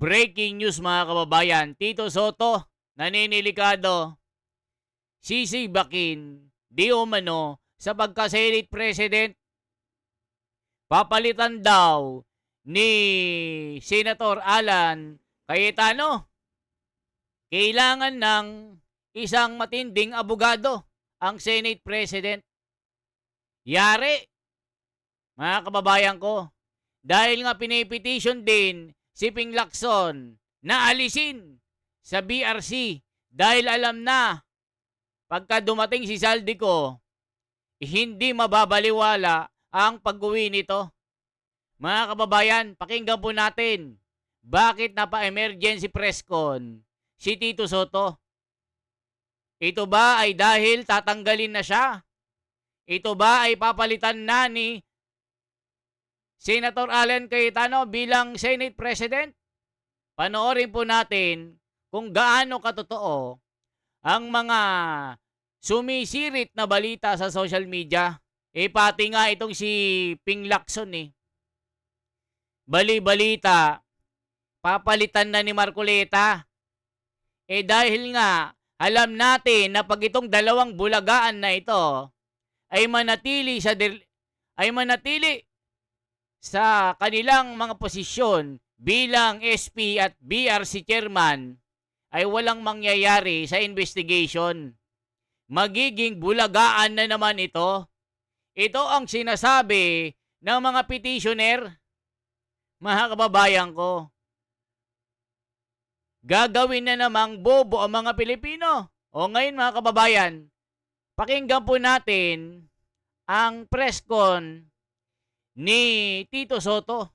Breaking news mga kababayan, Tito Soto, naninilikado, sisibakin, di umano, sa pagka-Senate President, papalitan daw ni Senator Alan Cayetano. Kailangan ng isang matinding abogado ang Senate President. Yari, mga kababayan ko, dahil nga pinipetition din si Ping Lacson na alisin sa BRC dahil alam na pagka dumating si Saldico, hindi mababaliwala ang pag-uwi nito. Mga kababayan, pakinggan po natin bakit napa-emergency press con si Tito Soto. Ito ba ay dahil tatanggalin na siya? Ito ba ay papalitan na ni Senator Alan Cayetano bilang Senate President? Panoorin po natin kung gaano katotoo ang mga sumisirit na balita sa social media. Pati nga itong si Ping Lacson Bali-balita, papalitan na ni Marcoleta. Dahil nga, alam natin na pag itong dalawang bulagaan na ito ay manatili sa kanilang mga posisyon bilang SP at BRC chairman, ay walang mangyayari sa investigation. Magiging bulagaan na naman ito. Ito ang sinasabi ng mga petitioner. Mga kababayan ko, gagawin na namang bobo ang mga Pilipino. O ngayon mga kababayan, pakinggan po natin ang press con ni Tito Soto.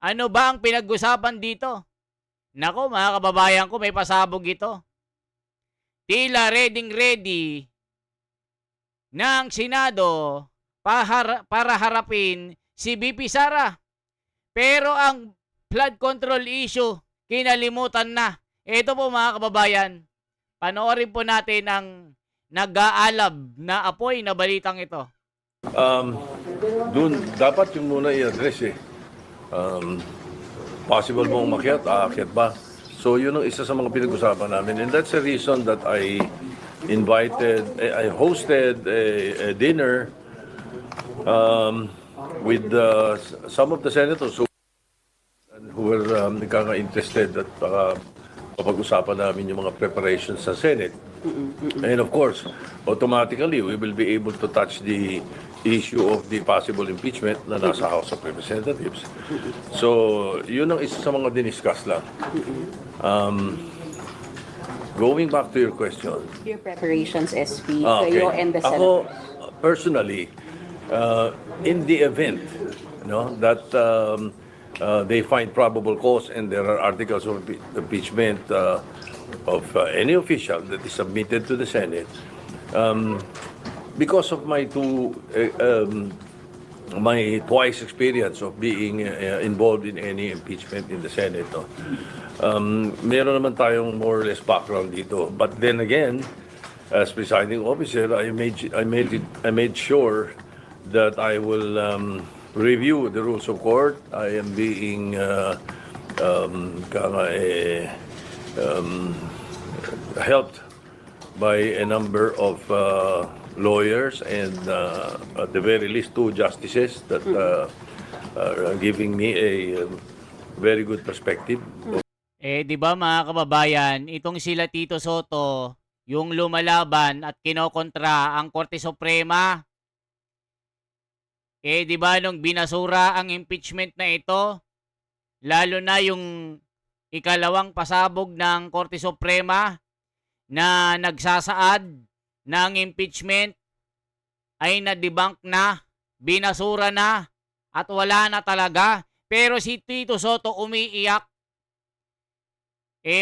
Ano ba ang pinag-usapan dito? Nako mga kababayan ko, may pasabog ito. Tila ready ng Senado para harapin si BP Sara. Pero ang flood control issue, kinalimutan na. Ito po mga kababayan, panoorin po natin ang nag-aalab na apoy na balitang ito. Doon, dapat yung muna i-address possible mong umakyat, aakyat ba? So yun ang isa sa mga pinag-usapan namin. And that's the reason that I hosted a dinner with some of the senators who were interested at papag-usapan namin yung mga preparations sa Senate. And of course, automatically, we will be able to touch the issue of the possible impeachment na nasa House of Representatives. So, yun ang isa sa mga diniscuss lang. Going back to your question. Your preparations, SP, Okay. kayo and the Senate. Ako, personally, in the event that they find probable cause and there are articles of impeachment of any official that is submitted to the Senate, because of my twice experience of being involved in any impeachment in the Senate, meron naman tayong more or less background dito. But then again, as presiding officer, I made sure that I will review the rules of court. I am being helped by a number of lawyers and at the very least 2 justices that are giving me a very good perspective. Di ba mga kababayan, itong sila Tito Soto, yung lumalaban at kinokontra ang Korte Suprema. Di ba nung binasura ang impeachment na ito, lalo na yung ikalawang pasabog ng Korte Suprema na nagsasaad ng impeachment ay na-debunk na, binasura na, at wala na talaga. Pero si Tito Soto umiiyak.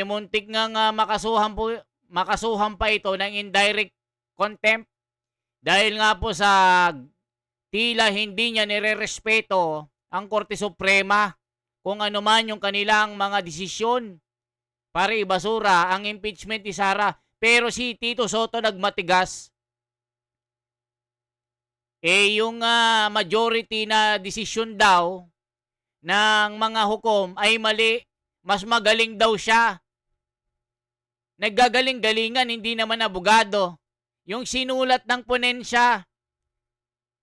Muntik nga makasuhan pa ito ng indirect contempt dahil nga po sa tila hindi niya nirerespeto ang Korte Suprema kung ano man yung kanilang mga desisyon para ibasura ang impeachment ni Sara. Pero si Tito Soto nagmatigas. Yung majority na desisyon daw ng mga hukom ay mali. mas magaling daw siya. Naggagaling-galingan, hindi naman abogado. Yung sinulat ng ponensya,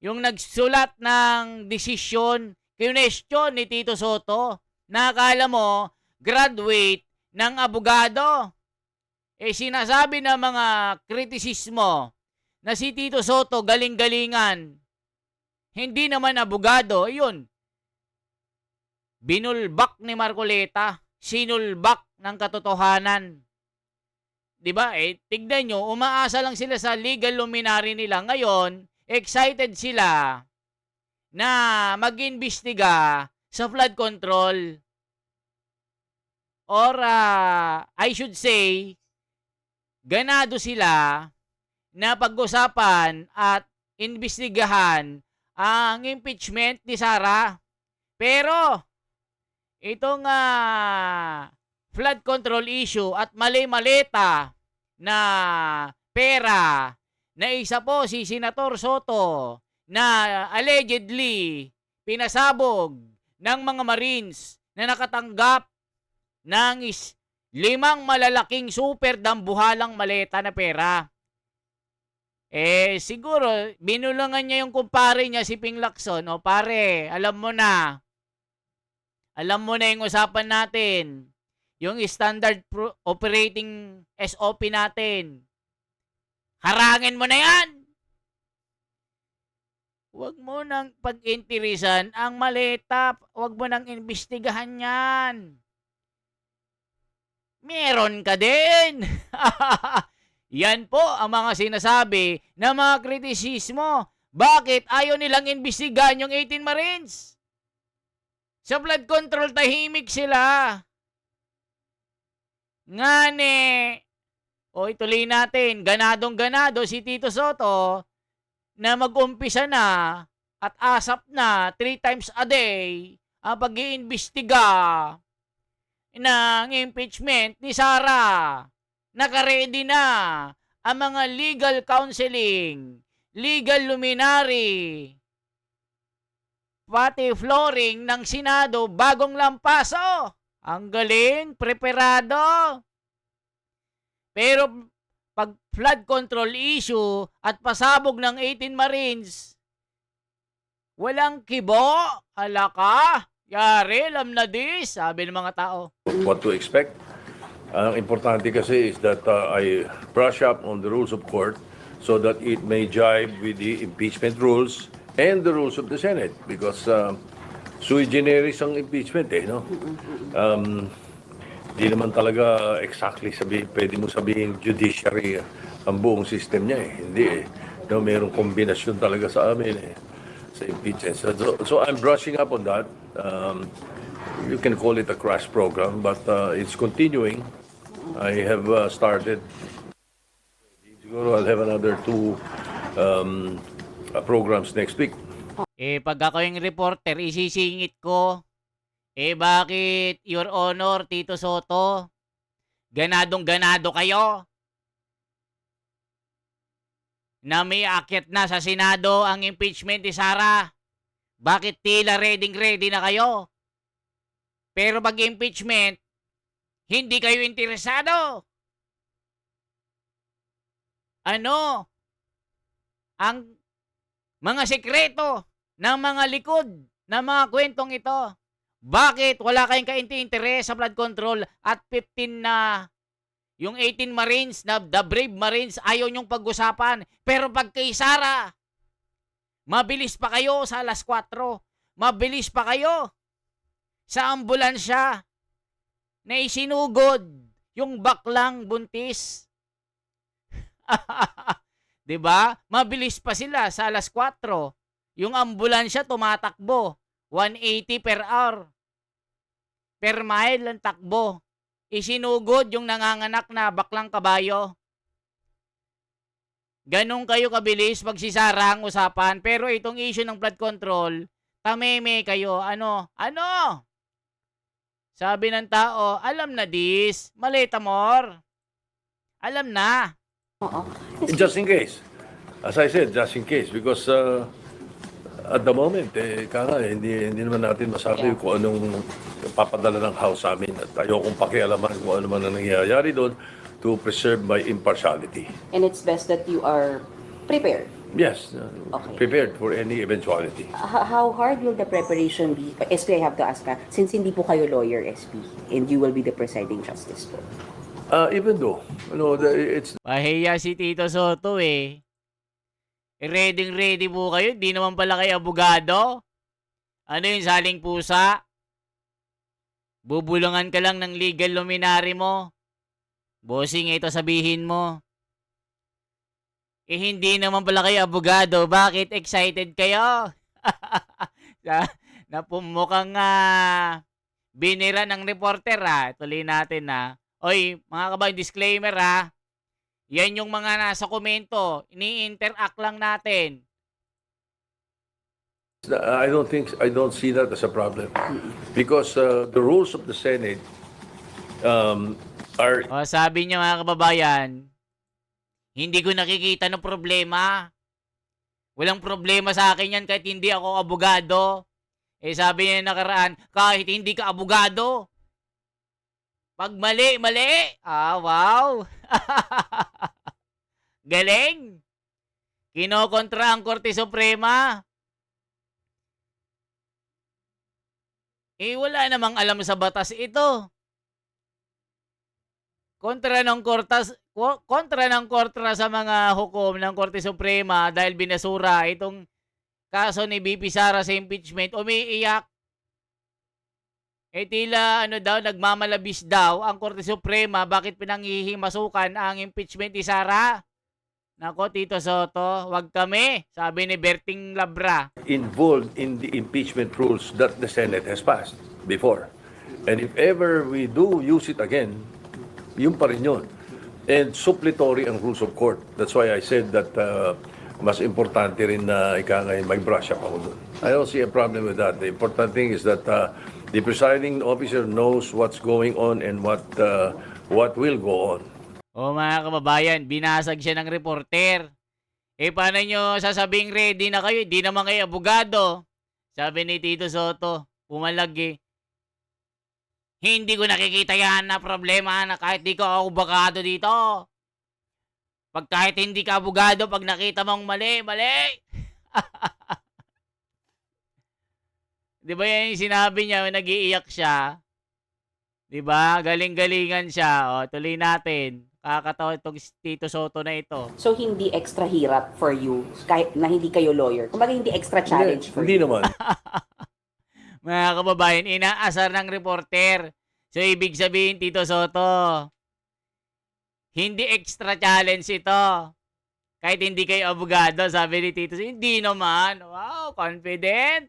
yung nagsulat ng desisyon, kinestyon ni Tito Soto, na akala mo, graduate ng abogado. Sinasabi ng mga kritisismo na si Tito Soto galing-galingan, hindi naman abogado. Ayun, binulbak ni Marcoleta, sinulbak ng katotohanan. 'Di ba? Tignan nyo, umaasa lang sila sa legal luminary nila. Ngayon, excited sila na mag-imbestiga sa flood control. Or, I should say, ganado sila na pag-usapan at imbestigahan ang impeachment ni Sara. Pero, itong flood control issue at mali-maleta na pera na isa po si Senator Soto na allegedly pinasabog ng mga Marines na nakatanggap ng 5 malalaking super dambuhalang maleta na pera. Siguro, binulungan niya yung kumpare niya si Ping Lacson. O pare, alam mo na yung usapan natin. Yung standard operating SOP natin. Harangin mo na yan! Huwag mo nang pag-interesan ang maleta. Huwag mo nang imbestigahan yan. Meron ka din. Yan po ang mga sinasabi ng mga kritisismo. Bakit ayaw nilang imbestigahan yung 18 Marines? Sa flood control, tahimik sila. Ngane. Ituloy natin. Ganadong-ganado si Tito Soto na mag-umpisa na at asap na 3 times a day ang pag-iimbestiga ng impeachment ni Sara. Naka-ready na ang mga legal counseling, legal luminary, pati flooring ng Senado bagong lampaso. Ang galing, preparado. Pero pag flood control issue at pasabog ng 18 Marines, walang kibo. Hala ka, yari, alam na dis, sabi ng mga tao. What to expect? Ang importante kasi is that I brush up on the rules of court so that it may jibe with the impeachment rules and the rules of the Senate because sui generis ang impeachment no? Di naman talaga exactly pwede mo sabihin judiciary ang buong system niya Hindi No, mayroong kombinasyon talaga sa amin sa impeachment. So I'm brushing up on that. You can call it a crash program, but it's continuing. I have started. Siguro I'll have another 2 programs next week. Pag ako yung reporter, isisingit ko. Bakit, Your Honor, Tito Soto? Ganadong-ganado kayo? Na may akyat na sa Senado ang impeachment ni Sara. Bakit tila ready na kayo? Pero pag impeachment, hindi kayo interesado. Ano? Ang mga sekreto ng mga likod ng mga kwentong ito. Bakit wala kayong kainti-interes sa flood control at 15 na yung 18 Marines na the brave Marines ayaw nyong pag-usapan. Pero pag kay Sara, mabilis pa kayo sa alas 4. Mabilis pa kayo sa ambulansya na isinugod yung baklang buntis. 'Di ba? Mabilis pa sila sa alas 4. Yung ambulansya tumatakbo 180 per hour. Per mile ang takbo. Isinugod yung nanganganak na baklang kabayo. Ganun kayo kabilis pag si Sara ang usapan. Pero itong issue ng flood control, tameme kayo. Ano? Sabi ng tao, alam na dis. Maleta more. Alam na. Oo. Just in case. As I said, just in case. Because At the moment, hindi naman natin masabi kung anong papadala ng House sa amin. At ayokong pakialaman kung ano man ang nangyayari doon to preserve my impartiality. And it's best that you are prepared. Yes, Okay. prepared for any eventuality. How hard will the preparation be? SP, I have to ask since hindi po kayo lawyer, SP, and you will be the presiding justice po. Even though, it's Pahiya si Tito Soto eh. Ready po kayo. Di naman pala kayo abogado. Ano yung saling pusa? Bubulungan ka lang ng legal luminary mo. Bossing, ito sabihin mo. Eh hindi naman pala kayo abogado. Bakit excited kayo? Napumukhang binira ng reporter ha. Tuloy natin ha. Oy, mga kabayan, disclaimer ha. Yan yung mga nasa komento. Ini-interact lang natin. I don't see that as a problem because the rules of the Senate are O, sabi niya mga kababayan, hindi ko nakikita ng problema. Walang problema sa akin yan kahit hindi ako abogado. Eh sabi niya nakaraan, kahit hindi ka abogado. Pag mali, mali. Wow. Galing. Kinokontra ang Korte Suprema. Eh, wala namang alam sa batas ito. Kontra ng kontra sa mga hukom ng Korte Suprema dahil binasura itong kaso ni BP Sara sa impeachment, umiiyak. Eh tila nagmamalabis daw ang Korte Suprema bakit pinanghihimasukan ang impeachment ni Sara. Nako, Tito Soto, wag kami, sabi ni Berting Labra. involved in the impeachment rules that the Senate has passed before. And if ever we do use it again, yun pa rin yun. And suppletory ang rules of court. That's why I said that mas importante rin na may brush up ako doon. I don't see a problem with that. The important thing is that the presiding officer knows what's going on and what will go on. O mga kababayan, binasag siya ng reporter. Eh paano nyo sasabing ready na kayo? Di naman kayo abogado. Sabi ni Tito Soto, pumalag eh. Hindi ko nakikita yan na problema na kahit di ka abogado dito. Pag kahit hindi ka abogado, pag nakita mong mali, mali. Di ba yan yung sinabi niya, nag-iiyak siya? Di ba? Galing-galingan siya. O, tuloy natin. Kakatawa itong Tito Soto na ito. So hindi extra hirap for you kahit na hindi kayo lawyer. Kumbaga hindi extra challenge for Hindi you. naman. Mga kababayan, inaasar ng reporter. So, ibig sabihin, Tito Soto, hindi extra challenge ito. Kahit hindi kayo abogado, sabi ni Tito Soto, hindi naman. Wow, confident.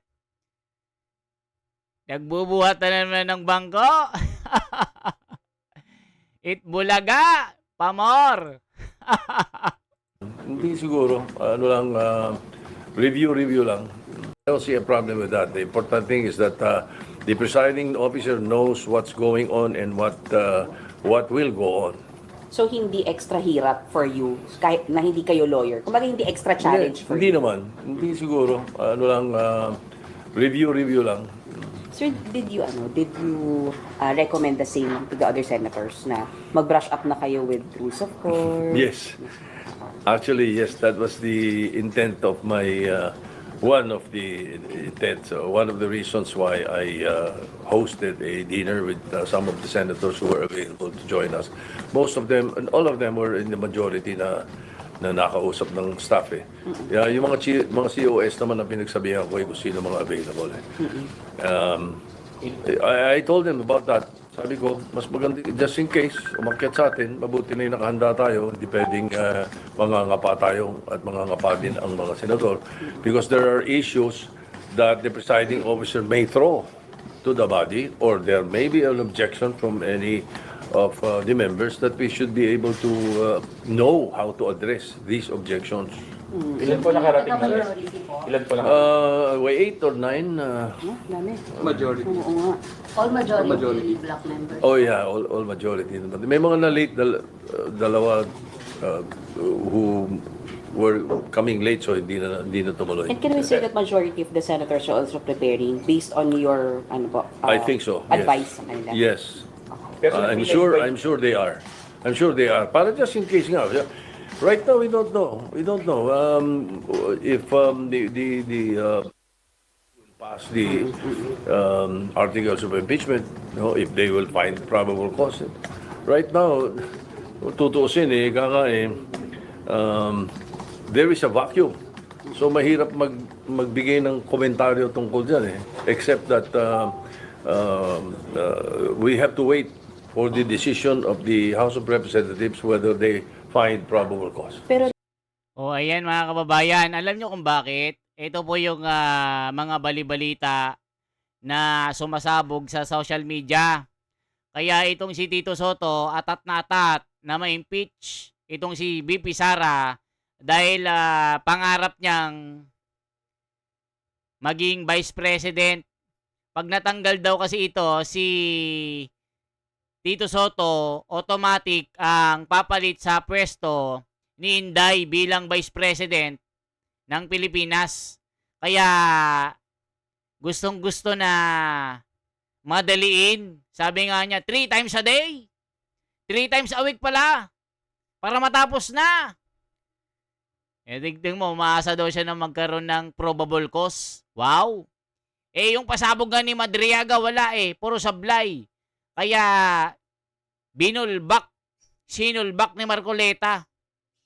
Nagbubuhat na naman ng bangko. Itbulaga, pamor. Hindi siguro. Review lang. I don't see a problem with that. The important thing is that the presiding officer knows what's going on and what will go on. So hindi extra hirap for you kahit na hindi kayo lawyer. Kumbaga hindi extra challenge for Hindi you. naman. Hindi siguro. Review lang. Sir, did you recommend the same to the other senators na mag-brush up na kayo with rules of court? Yes. Actually, yes, that was the intent of my one of the intents, one of the reasons why I hosted a dinner with some of the senators who were available to join us. Most of them, and all of them were in the majority na nakausap ng staff eh. Yeah, yung mga COS naman na pinagsabihan ko kung sino mga available eh. I told them about that. Sabi ko, mas maganda, just in case, umakyat sa atin, mabuti na yung nakahanda tayo, hindi pwedeng mangangapa tayo at mangangapa din ang mga senador. Because there are issues that the presiding officer may throw to the body or there may be an objection from any of the members that we should be able to know how to address these objections. Ilan po nakarating na? Ilan po nakarating? 8 or 9. Dami. Majority. Oo nga. All majority black members. Oh yeah, all majority. May mga na-late dalawa who were coming late, so hindi na tumuloy. And can we say that majority of the senators are also preparing based on your I think so. advice sa kanila? Yes. Pero I'm pinag-invite- sure they are. I'm sure they are. Para just in case nga. Right now, we don't know. We don't know if pass the articles of impeachment, if they will find probable cause. Right now, tutuusin there is a vacuum. So mahirap magbigay ng komentaryo tungkol dyan except that we have to wait for the decision of the House of Representatives whether they find probable cause. Pero O ayan mga kababayan, alam nyo kung bakit? Ito po yung mga balibalita na sumasabog sa social media. Kaya itong si Tito Soto, atat na ma-impeach itong si BP Sara dahil pangarap niyang maging Vice President. Pag natanggal daw kasi ito, si Tito Soto, automatic ang papalit sa pwesto ni Inday bilang Vice President ng Pilipinas. Kaya gustong-gusto na madaliin. Sabi nga niya, 3 times a day. 3 times a week pala. Para matapos na. Tignan mo, umaasa daw siya na magkaroon ng probable cause. Wow. Yung pasabog nga ni Madriaga, wala puro sablay. Kaya, sinulbak ni Marcoleta.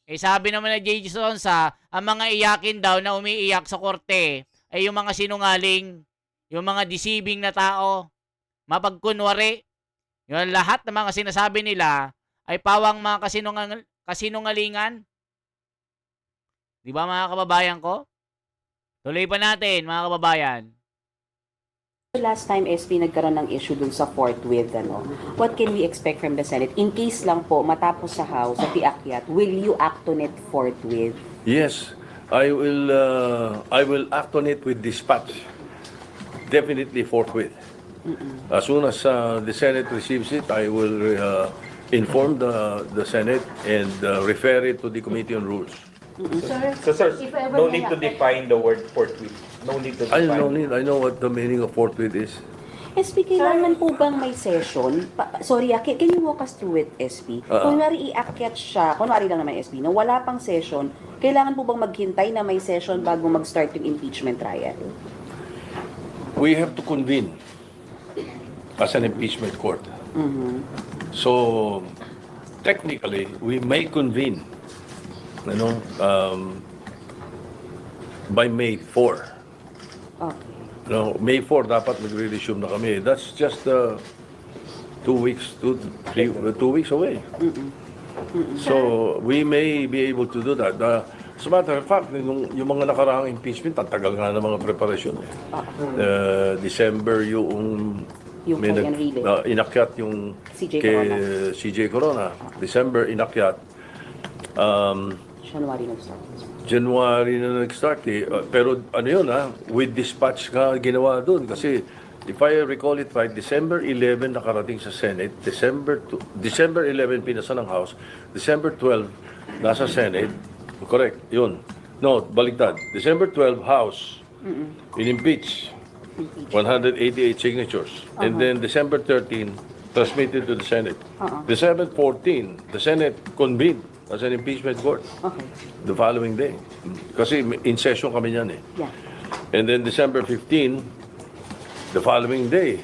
Sabi naman na J.J. Sonsa, ang mga iyakin daw na umiiyak sa korte ay yung mga sinungaling, yung mga deceiving na tao, mapagkunwari. Yung lahat ng mga sinasabi nila ay pawang mga kasinungalingan. Di ba mga kababayan ko? Tuloy pa natin mga kababayan. last time SP nagkaroon ng issue dun sa forthwith, what can we expect from the Senate? In case lang po, matapos sa House, sa piakyat, will you act on it forthwith? Yes, I will act on it with dispatch. Definitely forthwith. As soon as the Senate receives it, I will inform the Senate and refer it to the Committee on Rules. So sir, If ever no may need to affect- define the word forthwith. No need to I define. know what the meaning of forthwith is. SP, kailangan po bang may session? Sorry, can you walk us through it, SP? Kunwari iakyat siya, kunwari lang naman SP, na wala pang session, kailangan po bang maghintay na may session bago mag-start yung impeachment trial? We have to convene as an impeachment court. So, technically, we may convene, by May 4. Okay. May 4 dapat magre-resume na kami. That's just 2 weeks, 2 weeks away. So, we may be able to do that. As a matter of fact, yung mga nakaraang impeachment, tatagal nga ng mga preparasyon. December yung may kay Enrile. inakyat yung CJ kay Corona. CJ Corona. December inakyat. January nag-start. January na nag-start pero ano yun with dispatch ka ginawa doon kasi if I recall it right, December 11 nakarating sa Senate, December 11 pinasa ng House, December 12 nasa Senate, correct, yun. No, baliktad. December 12 House, in-impeach, 188 signatures. And then December 13, transmitted to the Senate. December 14, the Senate convened as an impeachment court Okay. the following day. Kasi in session kami niyan Yeah. And then December 15, the following day,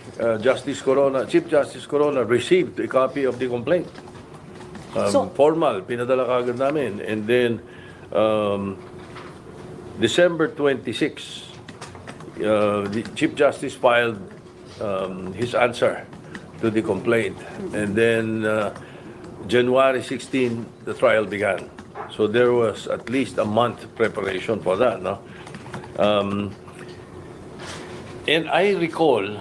Chief Justice Corona received a copy of the complaint. Formal, pinadala kagad namin. And then December 26, the Chief Justice filed his answer to the complaint. And then January 16, the trial began. So there was at least a month preparation for that, no? And I recall,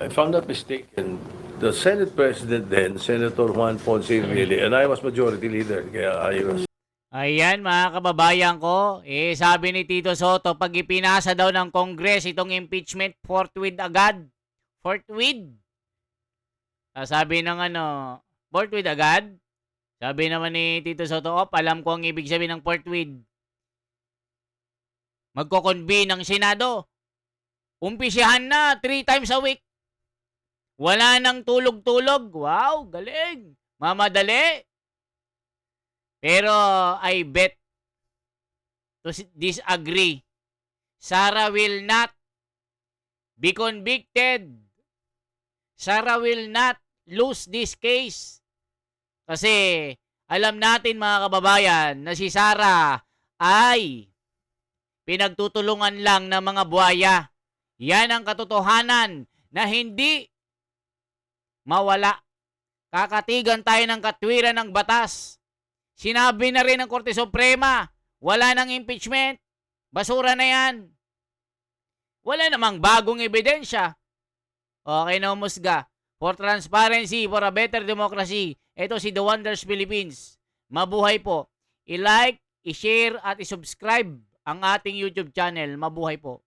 if I'm not mistaken, the Senate President then, Senator Juan Ponce Enrile, and I was Majority Leader, kaya I was Ayan mga kababayan ko, sabi ni Tito Soto, pag ipinasa daw ng Congress itong impeachment, forthwith agad. Forthwith. Sabi ng forthwith agad. Sabi naman ni Tito Soto, alam ko ang ibig sabihin ng forthwith. Magko-convene ng Senado. Umpisihan na 3 times a week. Wala nang tulog-tulog. Wow, galing. Mamadali. Pero I bet to disagree. Sara will not be convicted. Sara will not lose this case. Kasi alam natin mga kababayan na si Sara ay pinagtutulungan lang ng mga buhaya. Yan ang katotohanan na hindi mawala. Kakatigan tayo ng katwiran ng batas. Sinabi na rin ng Korte Suprema, wala nang impeachment. Basura na yan. Wala namang bagong ebidensya. Okay na umusga. For transparency, for a better democracy. Ito si The Wonders Philippines. Mabuhay po. I-like, i-share at i-subscribe ang ating YouTube channel. Mabuhay po.